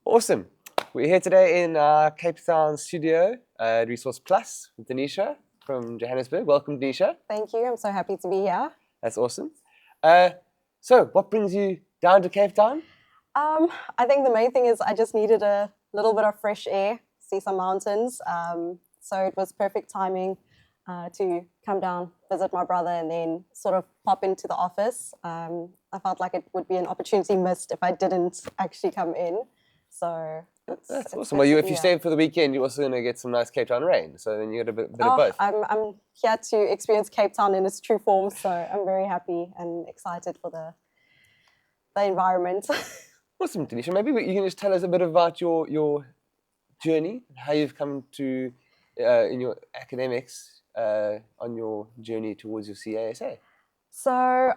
Awesome. We're here today in our Cape Town studio at ResourcePlus with Denisha from Johannesburg. Welcome, Denisha. Thank you. I'm so happy to be here. That's awesome. So, what brings you down to Cape Town? I think the main thing is I just needed a little bit of fresh air, see some mountains. So it was perfect timing to come down, visit my brother, and then sort of pop into the office. I felt like it would be an opportunity missed if I didn't actually come in. So That's awesome. Well, if you stay for the weekend, you're also going to get some nice Cape Town rain. So then you get a bit of both. I'm here to experience Cape Town in its true form. So I'm very happy and excited for the environment. Awesome, Denisha. Maybe you can just tell us a bit about your journey, how you've come to in your academics on your journey towards your CASA. So,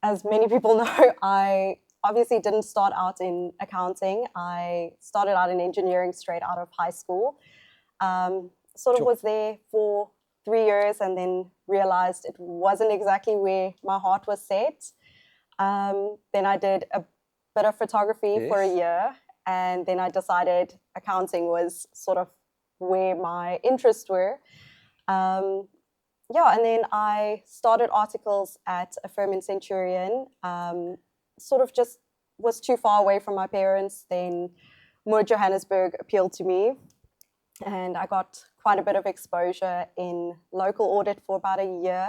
as many people know, I obviously didn't start out in accounting. I started out in engineering straight out of high school. Was there for 3 years and then realized it wasn't exactly where my heart was set. Then I did a bit of photography for a year, and then I decided accounting was sort of where my interests were. And then I started articles at a firm in Centurion, sort of just was too far away from my parents. Then more Johannesburg appealed to me, and I got quite a bit of exposure in local audit for about a year.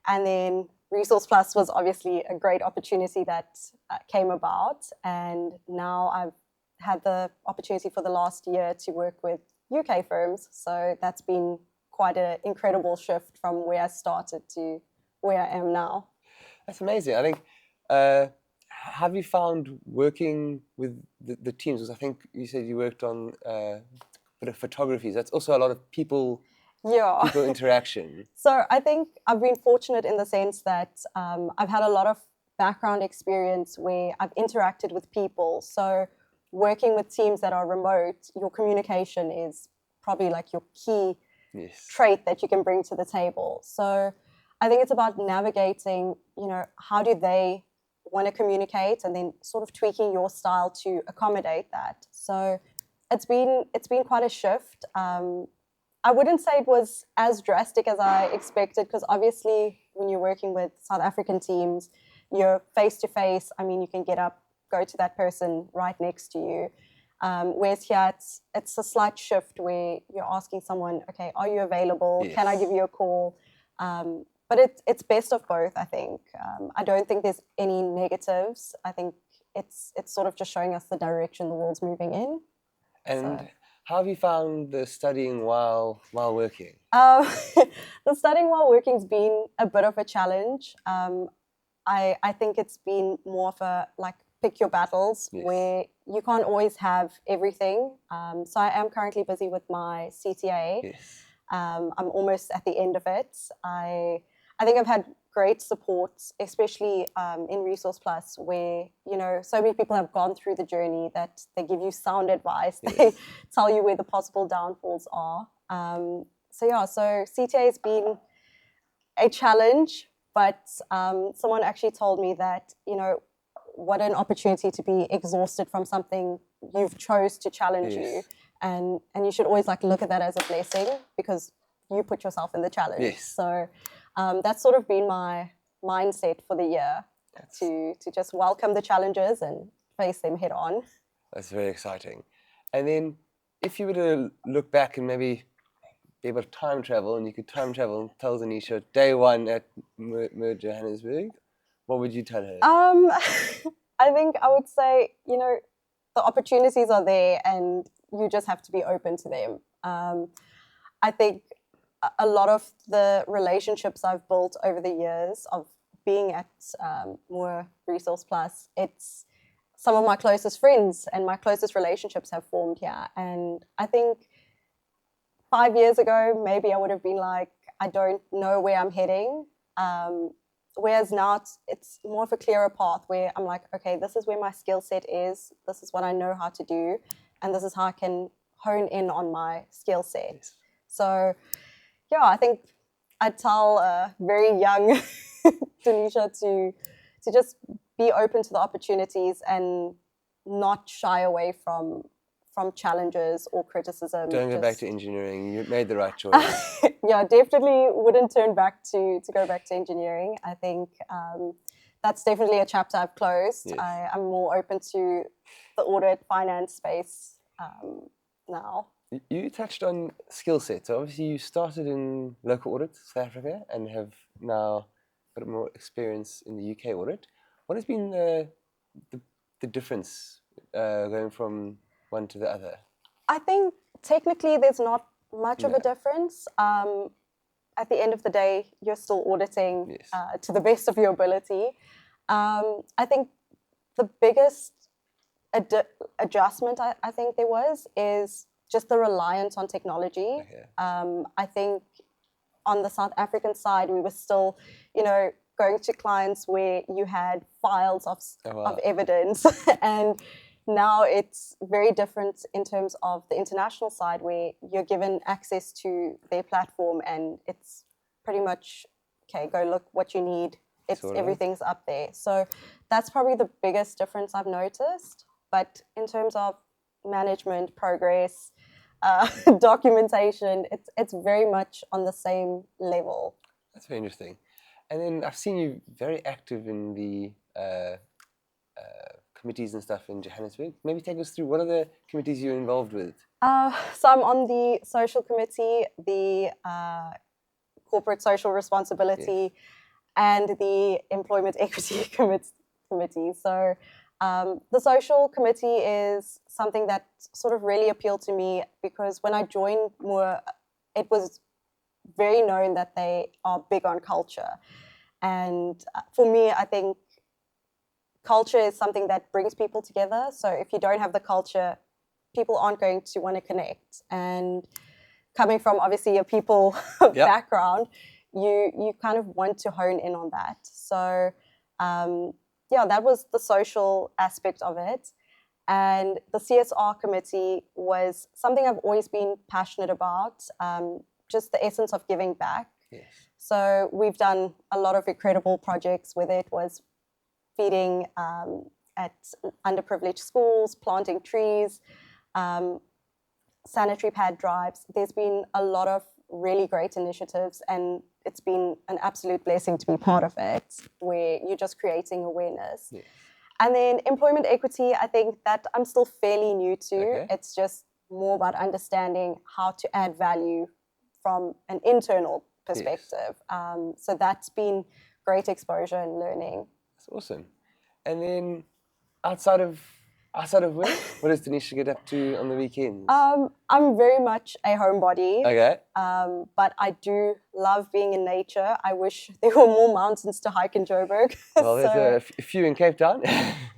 And then ResourcePlus was obviously a great opportunity that came about, and now I've had the opportunity for the last year to work with UK firms. So that's been quite an incredible shift from where I started to where I am now. That's amazing. I think, have you found working with the teams? Because I think you said you worked on a bit of photography. That's also a lot of people interaction. So I think I've been fortunate in the sense that I've had a lot of background experience where I've interacted with people. So working with teams that are remote, your communication is probably like your key trait that you can bring to the table. So I think it's about navigating, how do they want to communicate, and then sort of tweaking your style to accommodate that. So it's been quite a shift. I wouldn't say it was as drastic as I expected, because obviously when you're working with South African teams, you're face to face. I mean, you can get up, go to that person right next to you. Whereas here, it's a slight shift where you're asking someone, okay, are you available? Yes. Can I give you a call? But it's best of both, I think. I don't think there's any negatives. I think it's sort of just showing us the direction the world's moving in. And how have you found the studying while working? The studying while working's been a bit of a challenge. I think it's been more of a pick your battles, where you can't always have everything. So I am currently busy with my CTA. Yes. I'm almost at the end of it. I think I've had great support, especially in ResourcePlus, where so many people have gone through the journey that they give you sound advice. Yes. They tell you where the possible downfalls are. So CTA has been a challenge, but someone actually told me that what an opportunity to be exhausted from something you've chose to challenge you, and you should always look at that as a blessing, because you put yourself in the challenge. Yes. So that's sort of been my mindset for the year, to just welcome the challenges and face them head on. That's very exciting. And then if you were to look back and maybe be able to time travel, and you could time travel and tell Denisha day one at Johannesburg, what would you tell her? I think I would say, the opportunities are there and you just have to be open to them. I think a lot of the relationships I've built over the years of being at more ResourcePlus, it's some of my closest friends and my closest relationships have formed here. And I think 5 years ago, maybe I would have been like, I don't know where I'm heading. Whereas now it's more of a clearer path where I'm like, okay, this is where my skill set is. This is what I know how to do. And this is how I can hone in on my skill set. Yes. So, I think I'd tell a very young Denisha to just be open to the opportunities and not shy away from challenges or criticism. Don't go back to engineering. You made the right choice. Yeah, definitely wouldn't turn back to go back to engineering. I think that's definitely a chapter I've closed. Yes. I'm more open to the audit finance space now. You touched on skill sets. So obviously, you started in local audit, South Africa, and have now got more experience in the UK audit. What has been the difference going from one to the other? I think technically there's not much of a difference. At the end of the day, you're still auditing to the best of your ability. I think the biggest adjustment I think there is just the reliance on technology. Okay. I think on the South African side, we were still, going to clients where you had files of evidence. And now it's very different in terms of the international side, where you're given access to their platform and it's pretty much, okay, go look what you need. Everything's up there. So that's probably the biggest difference I've noticed. But in terms of management, progress, documentation, it's very much on the same level. That's very interesting. And then I've seen you very active in the committees and stuff in Johannesburg. Maybe take us through what are the committees you're involved with? So I'm on the social committee, the corporate social responsibility, and the employment equity committee. So the social committee is something that sort of really appealed to me because when I joined Moore, it was very known that they are big on culture. And for me, I think culture is something that brings people together. So if you don't have the culture, people aren't going to want to connect. And coming from obviously a people background, you kind of want to hone in on that. So that was the social aspect of it. And the CSR committee was something I've always been passionate about, just the essence of giving back. Yes. So we've done a lot of incredible projects, whether it was feeding at underprivileged schools, planting trees, sanitary pad drives. There's been a lot of really great initiatives, and it's been an absolute blessing to be part of it, where you're just creating awareness. Yes. And then employment equity, I think that I'm still fairly new to. Okay. It's just more about understanding how to add value from an internal perspective. Yes. So that's been great exposure and learning. That's awesome. And then outside of work, what does Denisha get up to on the weekends? I'm very much a homebody. Okay. But I do love being in nature. I wish there were more mountains to hike in Joburg. Well, there's a few in Cape Town.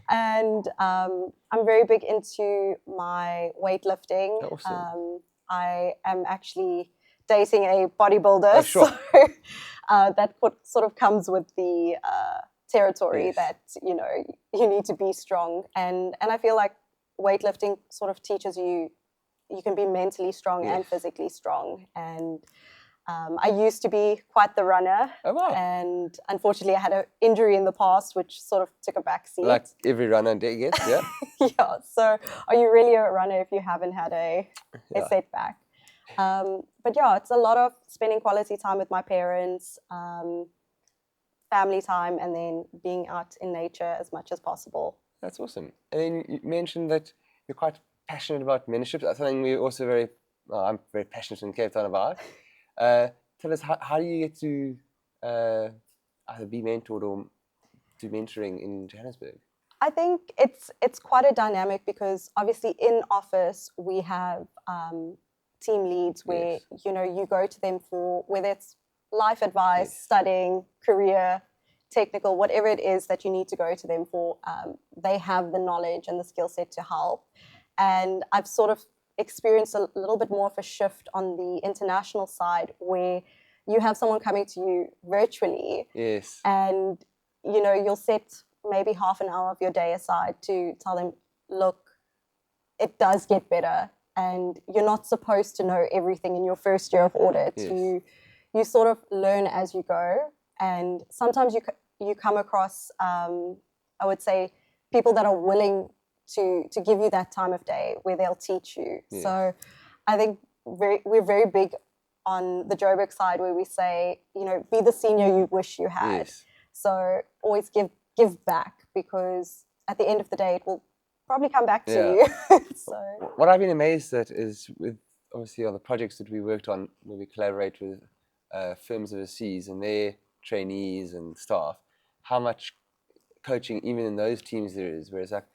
And I'm very big into my weightlifting. Awesome. I am actually dating a bodybuilder. Oh, sure. So that sort of comes with the territory that, you need to be strong. And I feel like weightlifting sort of teaches you can be mentally strong and physically strong. And I used to be quite the runner. Oh, wow. And unfortunately, I had an injury in the past, which sort of took a back seat. Like every runner gets, yeah? Yeah. So are you really a runner if you haven't had a setback? But yeah, it's a lot of spending quality time with my parents, family time, and then being out in nature as much as possible. That's awesome. And then you mentioned that you're quite passionate about mentorship. That's something we're also I'm very passionate in Cape Town about. Tell us, how do you get to either be mentored or do mentoring in Johannesburg? I think it's quite a dynamic because obviously in office we have team leads where you go to them for whether it's life advice, studying, career, technical, whatever it is that you need to go to them for. They have the knowledge and the skill set to help. And I've sort of experienced a little bit more of a shift on the international side where you have someone coming to you virtually. Yes. And, you'll set maybe half an hour of your day aside to tell them, look, it does get better. And you're not supposed to know everything in your first year of audit. Yes. You sort of learn as you go. And sometimes you come across, I would say, people that are willing to give you that time of day where they'll teach you. Yes. So I think we're very big on the Joburg side where we say, be the senior you wish you had. Yes. So always give back, because at the end of the day, it will probably come back to you. So what I've been amazed at is with obviously all the projects that we worked on where we collaborate with firms overseas and their trainees and staff, how much coaching even in those teams there is. Whereas like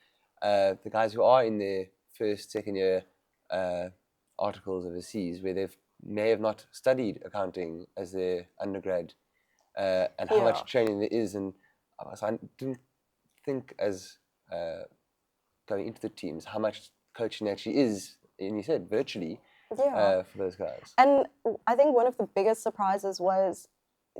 the guys who are in their first, second year articles overseas where they may have not studied accounting as their undergrad, and how much training there is. And so I didn't think as going into the teams how much coaching actually is, and you said virtually, for those guys. And I think one of the biggest surprises was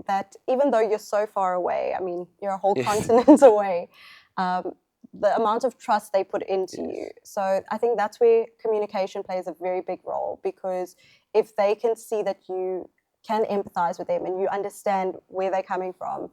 that even though you're so far away, I mean, you're a whole continent away, the amount of trust they put into you. So I think that's where communication plays a very big role, because if they can see that you can empathize with them and you understand where they're coming from,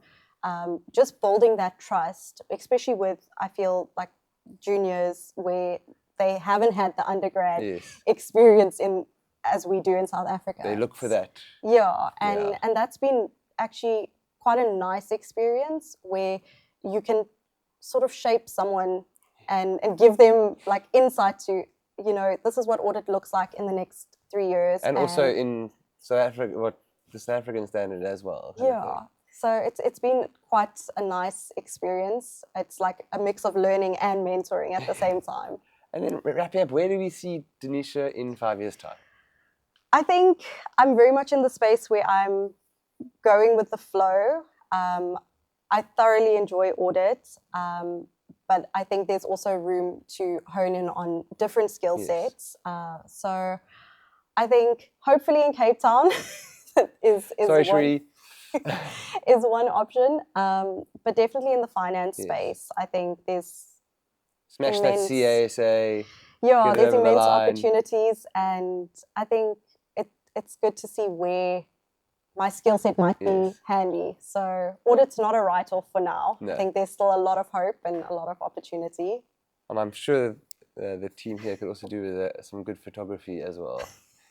just building that trust, especially with, I feel like, juniors where they haven't had the undergrad experience in as we do in South Africa. They look for that. And that's been actually quite a nice experience where you can sort of shape someone and give them like insight to, this is what audit looks like in the next 3 years. And also in South Africa, what the South African standard as well. So it's been quite a nice experience. It's like a mix of learning and mentoring at the same time. And then wrapping up, where do we see Denisha in 5 years' time? I think I'm very much in the space where I'm going with the flow. I thoroughly enjoy audit, but I think there's also room to hone in on different skill sets. So I think hopefully in Cape Town is one option, but definitely in the finance space. I think there's smash that CASA. There's immense opportunities, and I think it's good to see where my skill set might be handy. So audit's not a write-off for now. I think there's still a lot of hope and a lot of opportunity. And I'm sure the team here could also do with some good photography as well.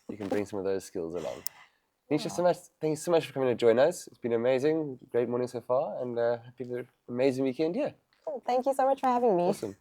You can bring some of those skills along. Denisha, thank you so much for coming to join us. It's been amazing. Great morning so far, and happy for an amazing weekend here. Cool. Thank you so much for having me. Awesome.